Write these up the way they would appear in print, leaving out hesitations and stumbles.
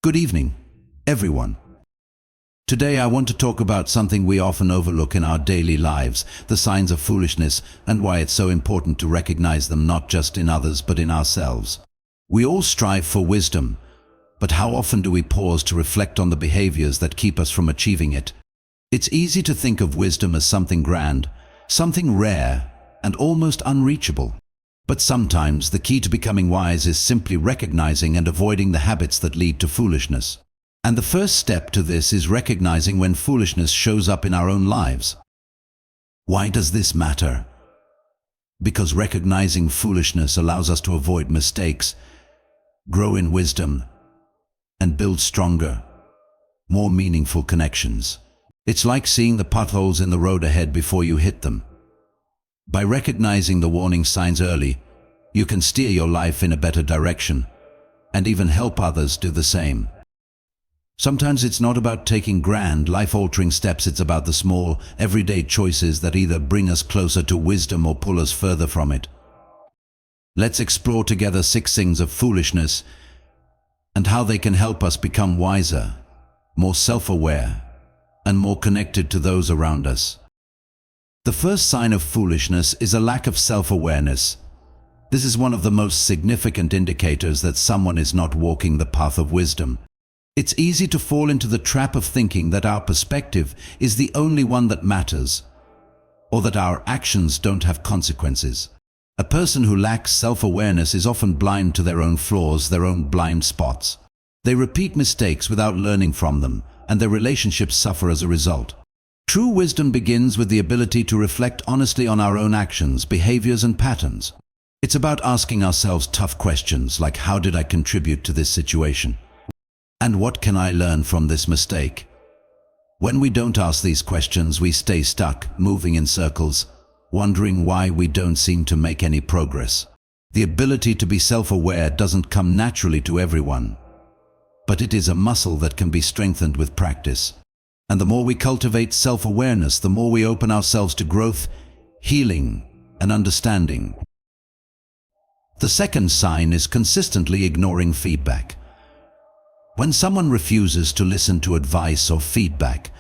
Good evening, everyone. Today I want to talk about something we often overlook in our daily lives, the signs of foolishness, and why it's so important to recognize them not just in others but in ourselves. We all strive for wisdom, but how often do we pause to reflect on the behaviors that keep us from achieving it? It's easy to think of wisdom as something grand, something rare, and almost unreachable. But sometimes the key to becoming wise is simply recognizing and avoiding the habits that lead to foolishness. And the first step to this is recognizing when foolishness shows up in our own lives. Why does this matter? Because recognizing foolishness allows us to avoid mistakes, grow in wisdom, and build stronger, more meaningful connections. It's like seeing the potholes in the road ahead before you hit them. By recognizing the warning signs early, you can steer your life in a better direction and even help others do the same. Sometimes it's not about taking grand, life-altering steps, it's about the small, everyday choices that either bring us closer to wisdom or pull us further from it. Let's explore together 6 things of foolishness and how they can help us become wiser, more self-aware, and more connected to those around us. The first sign of foolishness is a lack of self-awareness. This is one of the most significant indicators that someone is not walking the path of wisdom. It's easy to fall into the trap of thinking that our perspective is the only one that matters, or that our actions don't have consequences. A person who lacks self-awareness is often blind to their own flaws, their own blind spots. They repeat mistakes without learning from them, and their relationships suffer as a result. True wisdom begins with the ability to reflect honestly on our own actions, behaviors, and patterns. It's about asking ourselves tough questions like, how did I contribute to this situation? And what can I learn from this mistake? When we don't ask these questions, we stay stuck, moving in circles, wondering why we don't seem to make any progress. The ability to be self-aware doesn't come naturally to everyone, but it is a muscle that can be strengthened with practice. And the more we cultivate self-awareness, the more we open ourselves to growth, healing, and understanding. The second sign is consistently ignoring feedback. When someone refuses to listen to advice or feedback,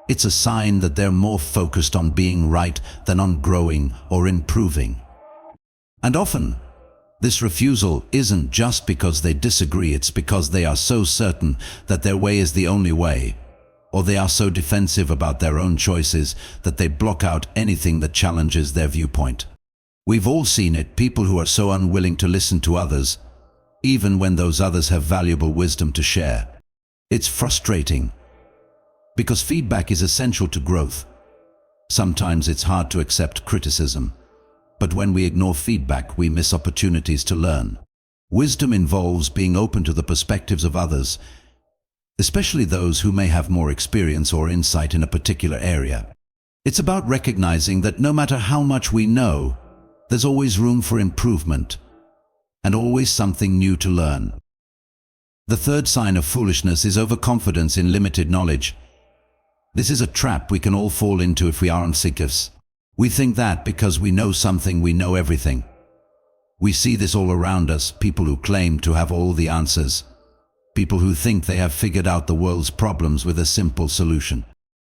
it's a sign that they're more focused on being right than on growing or improving. And often, this refusal isn't just because they disagree, it's because they are so certain that their way is the only way, or they are so defensive about their own choices that they block out anything that challenges their viewpoint. We've all seen it, people who are so unwilling to listen to others, even when those others have valuable wisdom to share. It's frustrating, because feedback is essential to growth. Sometimes it's hard to accept criticism, but when we ignore feedback, we miss opportunities to learn. Wisdom involves being open to the perspectives of others, especially those who may have more experience or insight in a particular area. It's about recognizing that no matter how much we know, there's always room for improvement and always something new to learn. The third sign of foolishness is overconfidence in limited knowledge. This is a trap we can all fall into if we aren't seekers. We think that because we know something, we know everything. We see this all around us, people who claim to have all the answers. People who think they have figured out the world's problems with a simple solution.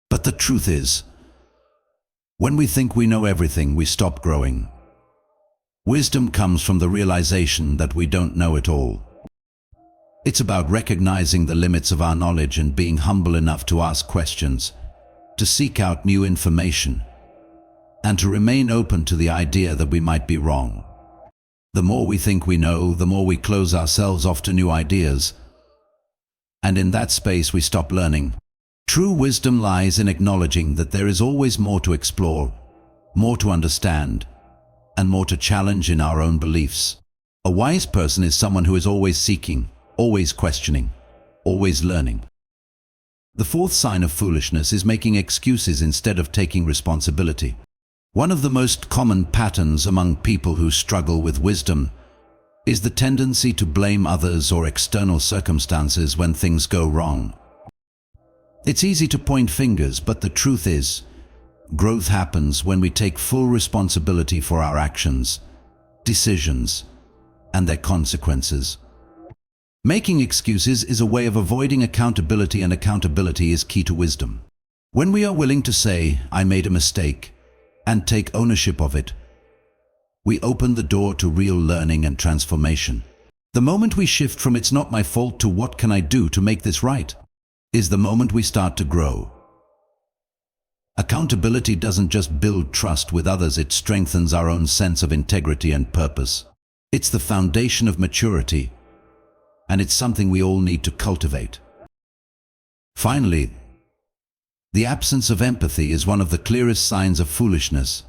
But the truth is, when we think we know everything, we stop growing. Wisdom comes from the realization that we don't know it all. It's about recognizing the limits of our knowledge and being humble enough to ask questions, to seek out new information, and to remain open to the idea that we might be wrong. The more we think we know, the more we close ourselves off to new ideas, and in that space we stop learning. True wisdom lies in acknowledging that there is always more to explore, more to understand, and more to challenge in our own beliefs. A wise person is someone who is always seeking, always questioning, always learning. The fourth sign of foolishness is making excuses instead of taking responsibility. One of the most common patterns among people who struggle with wisdom is the tendency to blame others or external circumstances when things go wrong. It's easy to point fingers, but the truth is, growth happens when we take full responsibility for our actions, decisions, and their consequences. Making excuses is a way of avoiding accountability, and accountability is key to wisdom. When we are willing to say, "I made a mistake," and take ownership of it, we open the door to real learning and transformation. The moment we shift from "it's not my fault" to "what can I do to make this right," is the moment we start to grow. Accountability doesn't just build trust with others, it strengthens our own sense of integrity and purpose. It's the foundation of maturity, and it's something we all need to cultivate. Finally, the absence of empathy is one of the clearest signs of foolishness.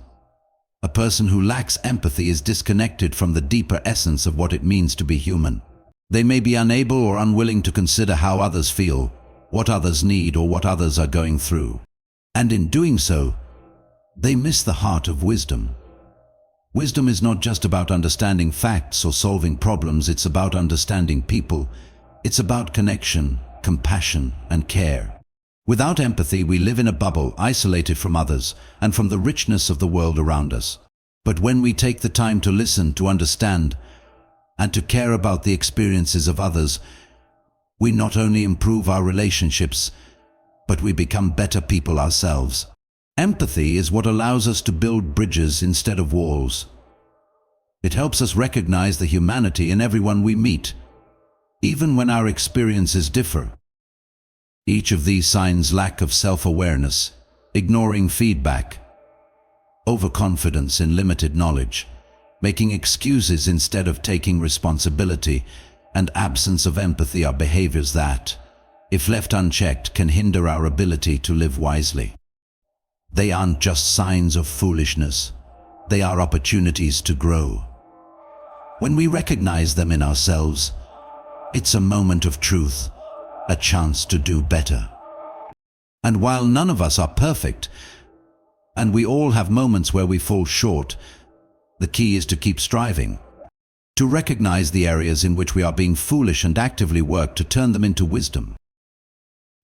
A person who lacks empathy is disconnected from the deeper essence of what it means to be human. They may be unable or unwilling to consider how others feel, what others need, or what others are going through. And in doing so, they miss the heart of wisdom. Wisdom is not just about understanding facts or solving problems, it's about understanding people. It's about connection, compassion, and care. Without empathy, we live in a bubble, isolated from others and from the richness of the world around us. But when we take the time to listen, to understand, and to care about the experiences of others, we not only improve our relationships, but we become better people ourselves. Empathy is what allows us to build bridges instead of walls. It helps us recognize the humanity in everyone we meet, even when our experiences differ. Each of these signs: lack of self-awareness, ignoring feedback, overconfidence in limited knowledge, making excuses instead of taking responsibility, and absence of empathy are behaviors that, if left unchecked, can hinder our ability to live wisely. They aren't just signs of foolishness, they are opportunities to grow. When we recognize them in ourselves, it's a moment of truth, a chance to do better. And while none of us are perfect, and we all have moments where we fall short, the key is to keep striving, to recognize the areas in which we are being foolish and actively work to turn them into wisdom.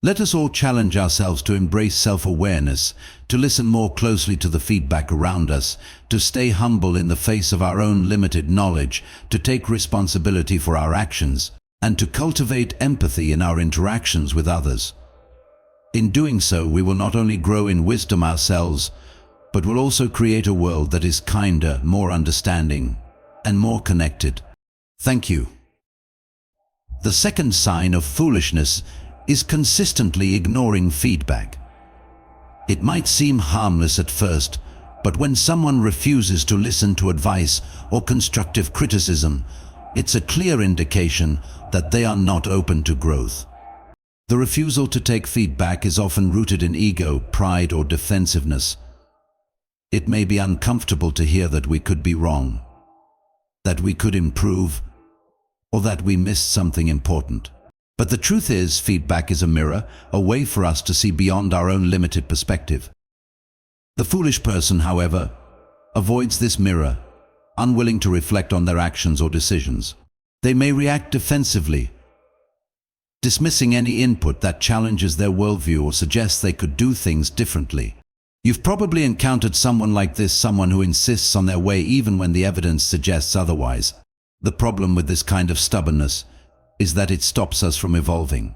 Let us all challenge ourselves to embrace self-awareness, to listen more closely to the feedback around us, to stay humble in the face of our own limited knowledge, to take responsibility for our actions, and to cultivate empathy in our interactions with others. In doing so, we will not only grow in wisdom ourselves, but will also create a world that is kinder, more understanding, and more connected. Thank you. The second sign of foolishness is consistently ignoring feedback. It might seem harmless at first, but when someone refuses to listen to advice or constructive criticism, it's a clear indication that they are not open to growth. The refusal to take feedback is often rooted in ego, pride, or defensiveness. It may be uncomfortable to hear that we could be wrong, that we could improve, or that we missed something important. But the truth is, feedback is a mirror, a way for us to see beyond our own limited perspective. The foolish person, however, avoids this mirror, unwilling to reflect on their actions or decisions. They may react defensively, dismissing any input that challenges their worldview or suggests they could do things differently. You've probably encountered someone like this, someone who insists on their way even when the evidence suggests otherwise. The problem with this kind of stubbornness is that it stops us from evolving.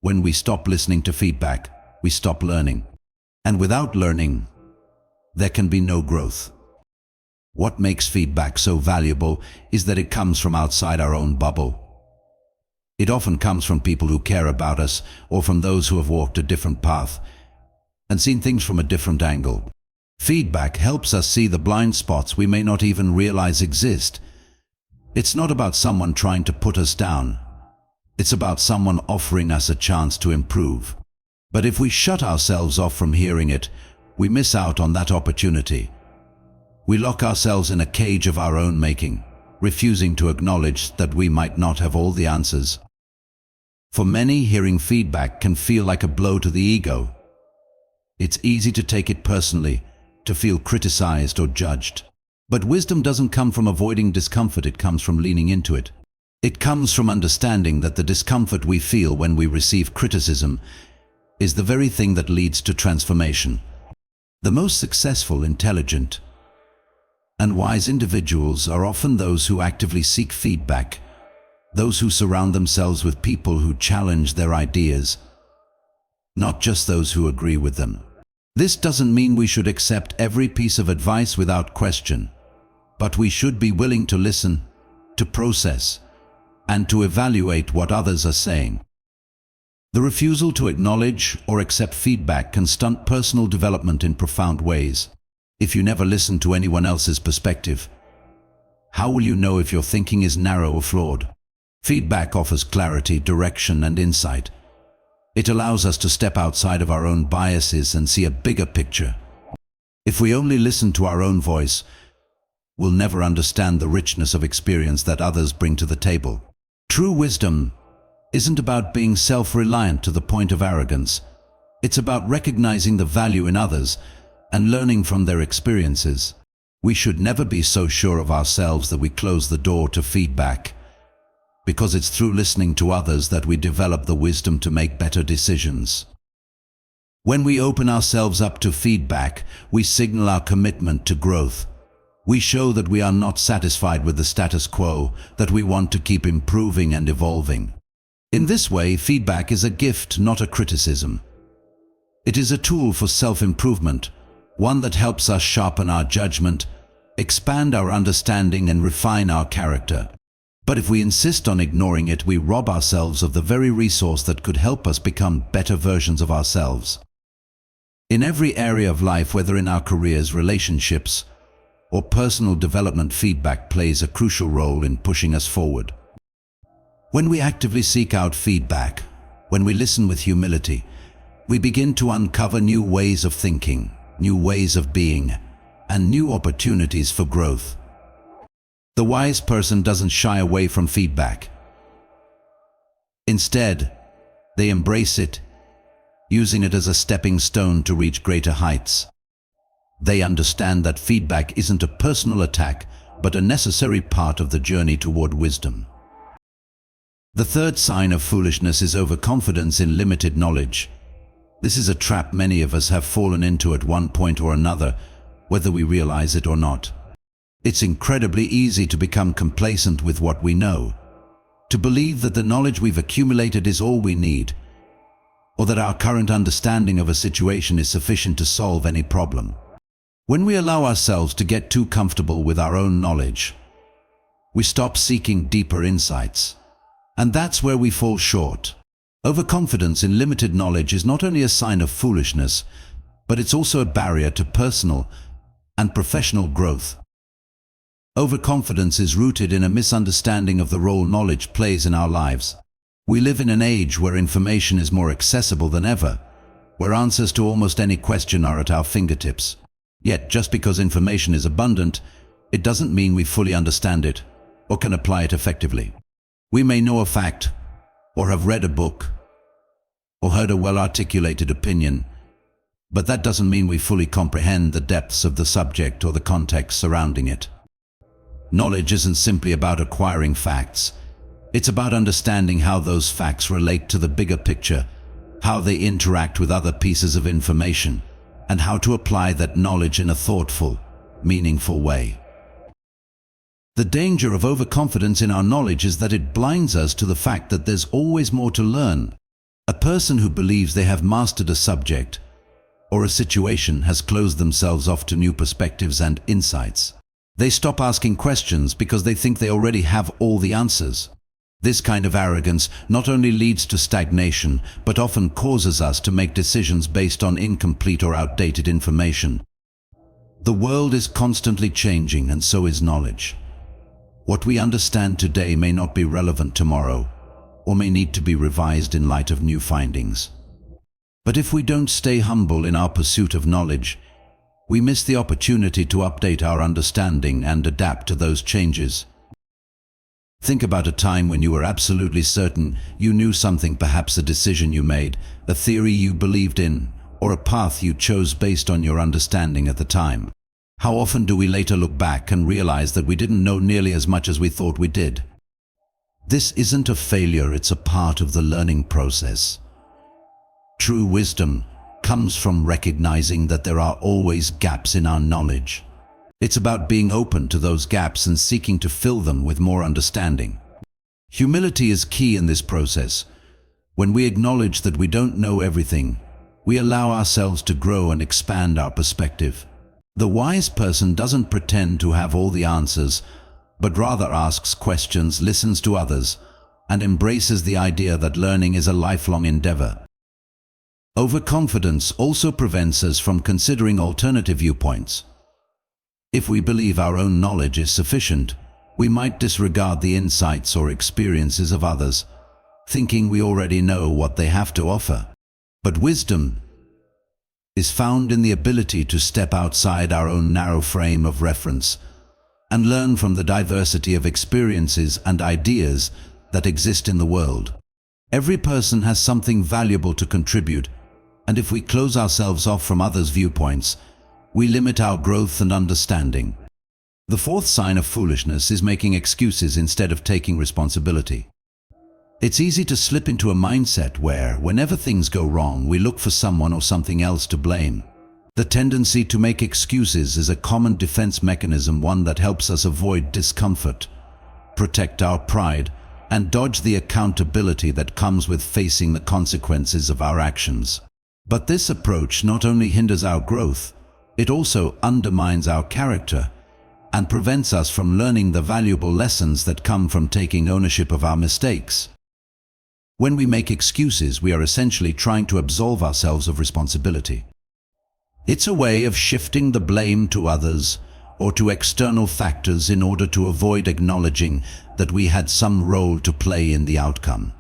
When we stop listening to feedback, we stop learning. And without learning, there can be no growth. What makes feedback so valuable is that it comes from outside our own bubble. It often comes from people who care about us, or from those who have walked a different path and seen things from a different angle. Feedback helps us see the blind spots we may not even realize exist. It's not about someone trying to put us down. It's about someone offering us a chance to improve. But if we shut ourselves off from hearing it, we miss out on that opportunity. We lock ourselves in a cage of our own making, refusing to acknowledge that we might not have all the answers. For many, hearing feedback can feel like a blow to the ego. It's easy to take it personally, to feel criticized or judged. But wisdom doesn't come from avoiding discomfort, it comes from leaning into it. It comes from understanding that the discomfort we feel when we receive criticism is the very thing that leads to transformation. The most successful, intelligent, and wise individuals are often those who actively seek feedback, those who surround themselves with people who challenge their ideas, not just those who agree with them. This doesn't mean we should accept every piece of advice without question, but we should be willing to listen, to process, and to evaluate what others are saying. The refusal to acknowledge or accept feedback can stunt personal development in profound ways. If you never listen to anyone else's perspective, how will you know if your thinking is narrow or flawed? Feedback offers clarity, direction, and insight. It allows us to step outside of our own biases and see a bigger picture. If we only listen to our own voice, we'll never understand the richness of experience that others bring to the table. True wisdom isn't about being self-reliant to the point of arrogance. It's about recognizing the value in others and learning from their experiences. We should never be so sure of ourselves that we close the door to feedback, because it's through listening to others that we develop the wisdom to make better decisions. When we open ourselves up to feedback, we signal our commitment to growth. We show that we are not satisfied with the status quo, that we want to keep improving and evolving. In this way, feedback is a gift, not a criticism. It is a tool for self-improvement, one that helps us sharpen our judgment, expand our understanding, and refine our character. But if we insist on ignoring it, we rob ourselves of the very resource that could help us become better versions of ourselves. In every area of life, whether in our careers, relationships, or personal development, feedback plays a crucial role in pushing us forward. When we actively seek out feedback, when we listen with humility, we begin to uncover new ways of thinking, new ways of being, and new opportunities for growth. The wise person doesn't shy away from feedback. Instead, they embrace it, using it as a stepping stone to reach greater heights. They understand that feedback isn't a personal attack, but a necessary part of the journey toward wisdom. The third sign of foolishness is overconfidence in limited knowledge. This is a trap many of us have fallen into at one point or another, whether we realize it or not. It's incredibly easy to become complacent with what we know, to believe that the knowledge we've accumulated is all we need, or that our current understanding of a situation is sufficient to solve any problem. When we allow ourselves to get too comfortable with our own knowledge, we stop seeking deeper insights. And that's where we fall short. Overconfidence in limited knowledge is not only a sign of foolishness, but it's also a barrier to personal and professional growth. Overconfidence is rooted in a misunderstanding of the role knowledge plays in our lives. We live in an age where information is more accessible than ever, where answers to almost any question are at our fingertips. Yet, just because information is abundant, it doesn't mean we fully understand it or can apply it effectively. We may know a fact, or have read a book, or heard a well-articulated opinion, but that doesn't mean we fully comprehend the depths of the subject or the context surrounding it. Knowledge isn't simply about acquiring facts. It's about understanding how those facts relate to the bigger picture, how they interact with other pieces of information, and how to apply that knowledge in a thoughtful, meaningful way. The danger of overconfidence in our knowledge is that it blinds us to the fact that there's always more to learn. A person who believes they have mastered a subject or a situation has closed themselves off to new perspectives and insights. They stop asking questions because they think they already have all the answers. This kind of arrogance not only leads to stagnation, but often causes us to make decisions based on incomplete or outdated information. The world is constantly changing, and so is knowledge. What we understand today may not be relevant tomorrow, or may need to be revised in light of new findings. But if we don't stay humble in our pursuit of knowledge, we miss the opportunity to update our understanding and adapt to those changes. Think about a time when you were absolutely certain you knew something, perhaps a decision you made, a theory you believed in, or a path you chose based on your understanding at the time. How often do we later look back and realize that we didn't know nearly as much as we thought we did? This isn't a failure, it's a part of the learning process. True wisdom comes from recognizing that there are always gaps in our knowledge. It's about being open to those gaps and seeking to fill them with more understanding. Humility is key in this process. When we acknowledge that we don't know everything, we allow ourselves to grow and expand our perspective. The wise person doesn't pretend to have all the answers, but rather asks questions, listens to others, and embraces the idea that learning is a lifelong endeavor. Overconfidence also prevents us from considering alternative viewpoints. If we believe our own knowledge is sufficient, we might disregard the insights or experiences of others, thinking we already know what they have to offer. But wisdom is found in the ability to step outside our own narrow frame of reference and learn from the diversity of experiences and ideas that exist in the world. Every person has something valuable to contribute, and if we close ourselves off from others' viewpoints, we limit our growth and understanding. The fourth sign of foolishness is making excuses instead of taking responsibility. It's easy to slip into a mindset where, whenever things go wrong, we look for someone or something else to blame. The tendency to make excuses is a common defense mechanism, one that helps us avoid discomfort, protect our pride, and dodge the accountability that comes with facing the consequences of our actions. But this approach not only hinders our growth, it also undermines our character and prevents us from learning the valuable lessons that come from taking ownership of our mistakes. When we make excuses, we are essentially trying to absolve ourselves of responsibility. It's a way of shifting the blame to others or to external factors in order to avoid acknowledging that we had some role to play in the outcome.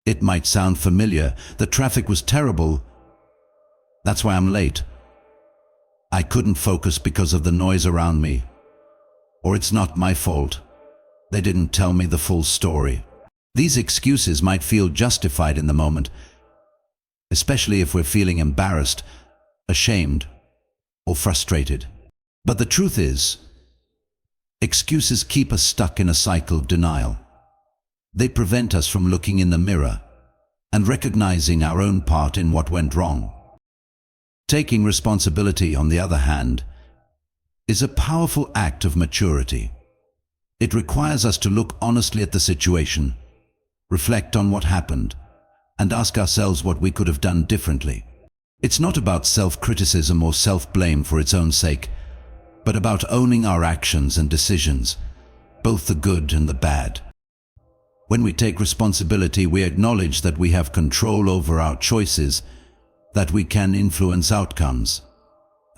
It might sound familiar. The traffic was terrible. That's why I'm late. I couldn't focus because of the noise around me. Or it's not my fault. They didn't tell me the full story. These excuses might feel justified in the moment, especially if we're feeling embarrassed, ashamed, or frustrated. But the truth is, excuses keep us stuck in a cycle of denial. They prevent us from looking in the mirror and recognizing our own part in what went wrong. Taking responsibility, on the other hand, is a powerful act of maturity. It requires us to look honestly at the situation, reflect on what happened, and ask ourselves what we could have done differently. It's not about self-criticism or self-blame for its own sake, but about owning our actions and decisions, both the good and the bad. When we take responsibility, we acknowledge that we have control over our choices, that we can influence outcomes,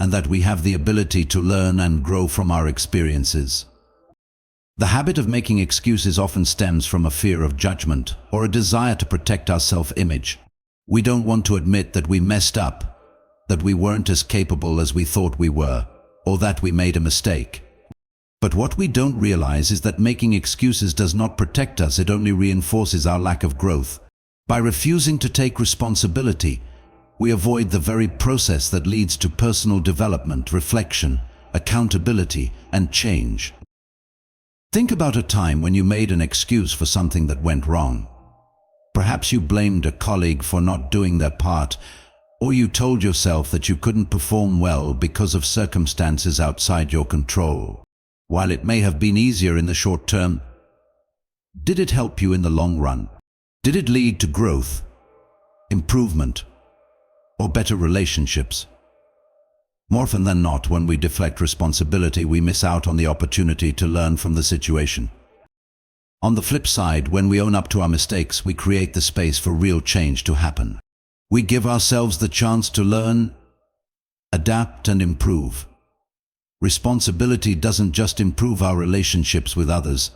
and that we have the ability to learn and grow from our experiences. The habit of making excuses often stems from a fear of judgment or a desire to protect our self-image. We don't want to admit that we messed up, that we weren't as capable as we thought we were, or that we made a mistake. But what we don't realize is that making excuses does not protect us, it only reinforces our lack of growth. By refusing to take responsibility, we avoid the very process that leads to personal development, reflection, accountability, and change. Think about a time when you made an excuse for something that went wrong. Perhaps you blamed a colleague for not doing their part, or you told yourself that you couldn't perform well because of circumstances outside your control. While it may have been easier in the short term, did it help you in the long run? Did it lead to growth, improvement, or better relationships? More often than not, when we deflect responsibility, we miss out on the opportunity to learn from the situation. On the flip side, when we own up to our mistakes, we create the space for real change to happen. We give ourselves the chance to learn, adapt, and improve. Responsibility doesn't just improve our relationships with others,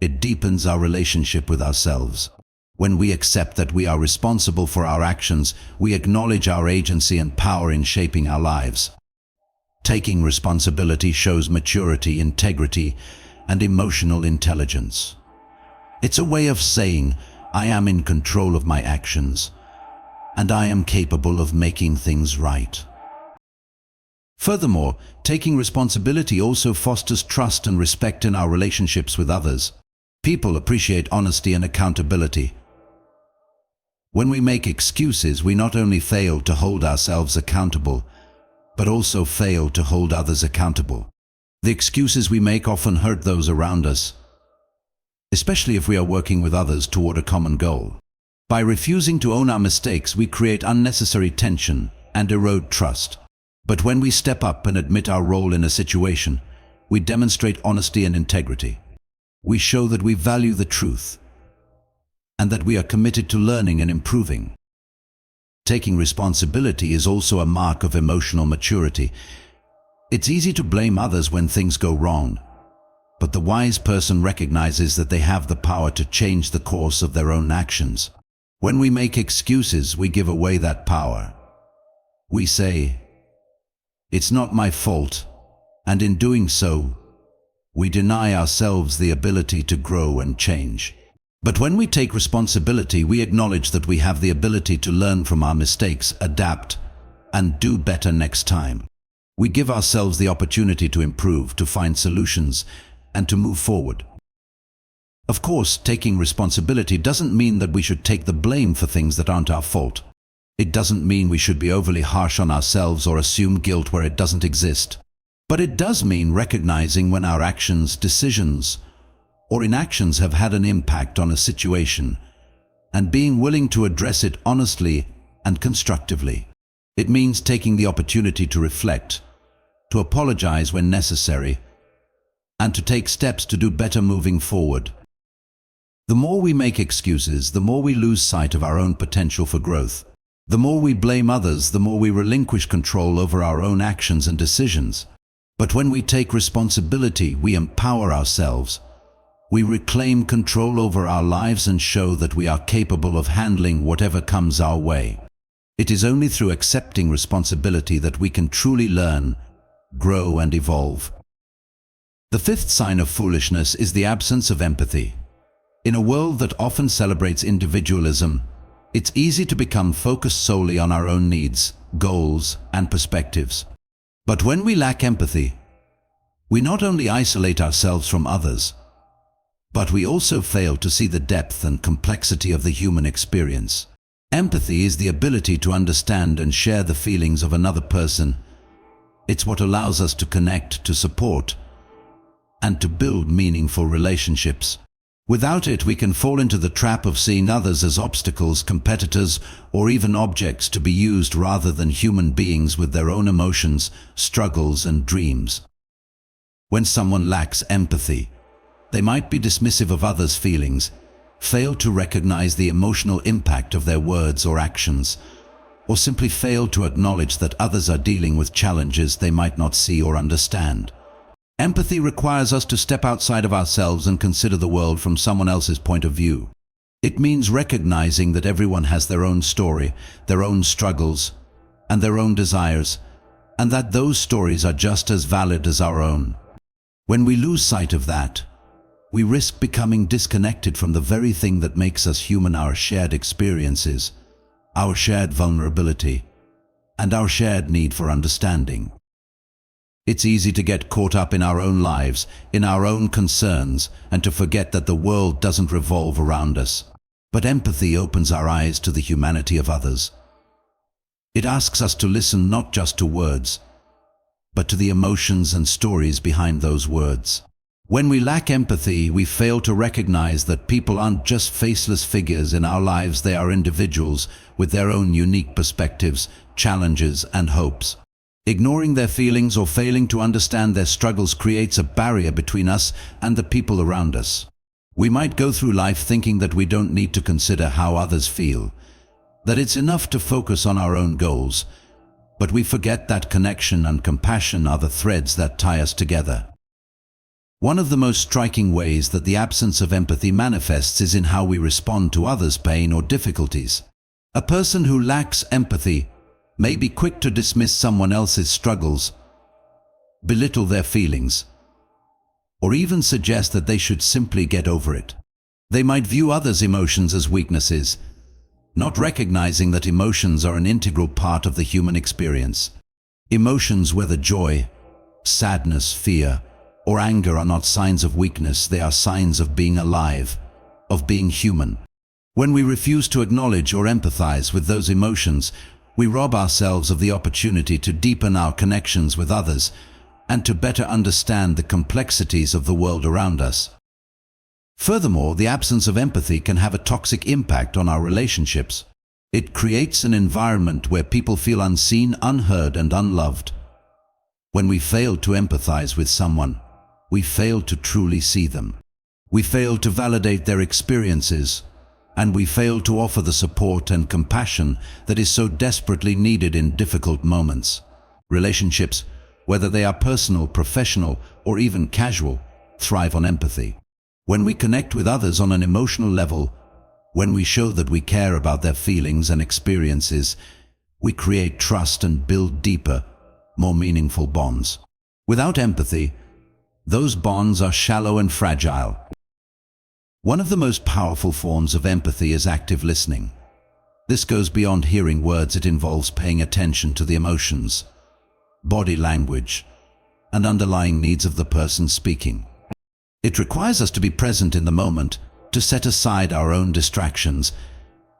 it deepens our relationship with ourselves. When we accept that we are responsible for our actions, we acknowledge our agency and power in shaping our lives. Taking responsibility shows maturity, integrity, and emotional intelligence. It's a way of saying, I am in control of my actions, and I am capable of making things right. Furthermore, taking responsibility also fosters trust and respect in our relationships with others. People appreciate honesty and accountability. When we make excuses, we not only fail to hold ourselves accountable, but also fail to hold others accountable. The excuses we make often hurt those around us, especially if we are working with others toward a common goal. By refusing to own our mistakes, we create unnecessary tension and erode trust. But when we step up and admit our role in a situation, we demonstrate honesty and integrity. We show that we value the truth and that we are committed to learning and improving. Taking responsibility is also a mark of emotional maturity. It's easy to blame others when things go wrong, but the wise person recognizes that they have the power to change the course of their own actions. When we make excuses, we give away that power. We say, "It's not my fault," and in doing so, we deny ourselves the ability to grow and change. But when we take responsibility, we acknowledge that we have the ability to learn from our mistakes, adapt, and do better next time. We give ourselves the opportunity to improve, to find solutions, and to move forward. Of course, taking responsibility doesn't mean that we should take the blame for things that aren't our fault. It doesn't mean we should be overly harsh on ourselves or assume guilt where it doesn't exist. But it does mean recognizing when our actions, decisions, or inactions have had an impact on a situation, and being willing to address it honestly and constructively. It means taking the opportunity to reflect, to apologize when necessary, and to take steps to do better moving forward. The more we make excuses, the more we lose sight of our own potential for growth. The more we blame others, the more we relinquish control over our own actions and decisions. But when we take responsibility, we empower ourselves. We reclaim control over our lives and show that we are capable of handling whatever comes our way. It is only through accepting responsibility that we can truly learn, grow, and evolve. The fifth sign of foolishness is the absence of empathy. In a world that often celebrates individualism, it's easy to become focused solely on our own needs, goals, and perspectives. But when we lack empathy, we not only isolate ourselves from others, but we also fail to see the depth and complexity of the human experience. Empathy is the ability to understand and share the feelings of another person. It's what allows us to connect, to support, and to build meaningful relationships. Without it, we can fall into the trap of seeing others as obstacles, competitors, or even objects to be used rather than human beings with their own emotions, struggles, and dreams. When someone lacks empathy, they might be dismissive of others' feelings, fail to recognize the emotional impact of their words or actions, or simply fail to acknowledge that others are dealing with challenges they might not see or understand. Empathy requires us to step outside of ourselves and consider the world from someone else's point of view. It means recognizing that everyone has their own story, their own struggles, and their own desires, and that those stories are just as valid as our own. When we lose sight of that, we risk becoming disconnected from the very thing that makes us human: our shared experiences, our shared vulnerability, and our shared need for understanding. It's easy to get caught up in our own lives, in our own concerns, and to forget that the world doesn't revolve around us. But empathy opens our eyes to the humanity of others. It asks us to listen not just to words, but to the emotions and stories behind those words. When we lack empathy, we fail to recognize that people aren't just faceless figures in our lives. They are individuals with their own unique perspectives, challenges, and hopes. Ignoring their feelings or failing to understand their struggles creates a barrier between us and the people around us. We might go through life thinking that we don't need to consider how others feel, that it's enough to focus on our own goals, but we forget that connection and compassion are the threads that tie us together. One of the most striking ways that the absence of empathy manifests is in how we respond to others' pain or difficulties. A person who lacks empathy may be quick to dismiss someone else's struggles, belittle their feelings, or even suggest that they should simply get over it. They might view others' emotions as weaknesses, not recognizing that emotions are an integral part of the human experience. Emotions, whether joy, sadness, fear, or anger, are not signs of weakness. They are signs of being alive, of being human. When we refuse to acknowledge or empathize with those emotions, we rob ourselves of the opportunity to deepen our connections with others and to better understand the complexities of the world around us. Furthermore, the absence of empathy can have a toxic impact on our relationships. It creates an environment where people feel unseen, unheard, and unloved. When we fail to empathize with someone, we fail to truly see them. We fail to validate their experiences, and we fail to offer the support and compassion that is so desperately needed in difficult moments. Relationships, whether they are personal, professional, or even casual, thrive on empathy. When we connect with others on an emotional level, when we show that we care about their feelings and experiences, we create trust and build deeper, more meaningful bonds. Without empathy, those bonds are shallow and fragile. One of the most powerful forms of empathy is active listening. This goes beyond hearing words. It involves paying attention to the emotions, body language, and underlying needs of the person speaking. It requires us to be present in the moment, to set aside our own distractions,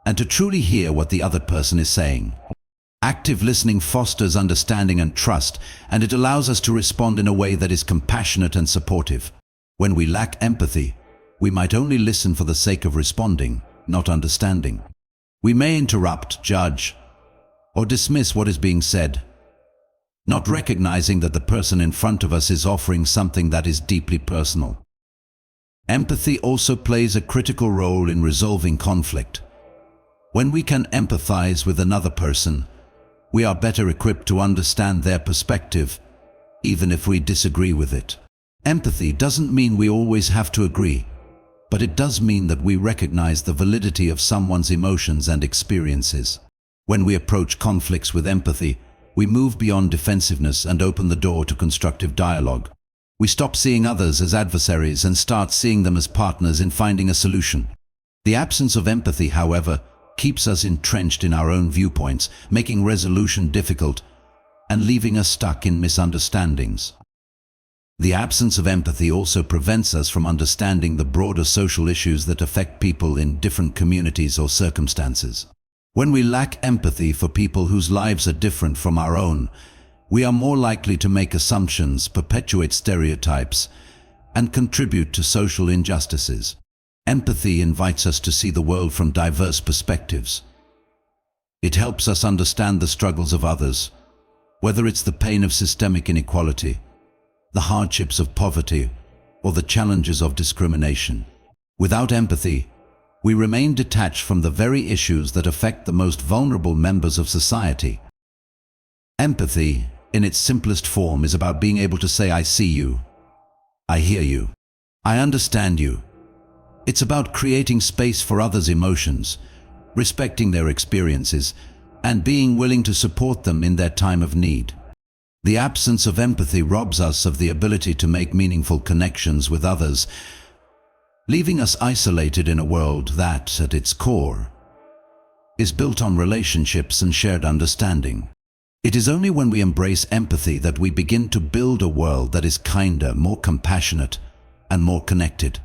and to truly hear what the other person is saying. Active listening fosters understanding and trust, and it allows us to respond in a way that is compassionate and supportive. When we lack empathy, we might only listen for the sake of responding, not understanding. We may interrupt, judge, or dismiss what is being said, not recognizing that the person in front of us is offering something that is deeply personal. Empathy also plays a critical role in resolving conflict. When we can empathize with another person, we are better equipped to understand their perspective, even if we disagree with it. Empathy doesn't mean we always have to agree, but it does mean that we recognize the validity of someone's emotions and experiences. When we approach conflicts with empathy, we move beyond defensiveness and open the door to constructive dialogue. We stop seeing others as adversaries and start seeing them as partners in finding a solution. The absence of empathy, however, keeps us entrenched in our own viewpoints, making resolution difficult and leaving us stuck in misunderstandings. The absence of empathy also prevents us from understanding the broader social issues that affect people in different communities or circumstances. When we lack empathy for people whose lives are different from our own, we are more likely to make assumptions, perpetuate stereotypes, and contribute to social injustices. Empathy invites us to see the world from diverse perspectives. It helps us understand the struggles of others, whether it's the pain of systemic inequality, the hardships of poverty, or the challenges of discrimination. Without empathy, we remain detached from the very issues that affect the most vulnerable members of society. Empathy, in its simplest form, is about being able to say, I see you, I hear you, I understand you. It's about creating space for others' emotions, respecting their experiences, and being willing to support them in their time of need. The absence of empathy robs us of the ability to make meaningful connections with others, leaving us isolated in a world that, at its core, is built on relationships and shared understanding. It is only when we embrace empathy that we begin to build a world that is kinder, more compassionate, and more connected.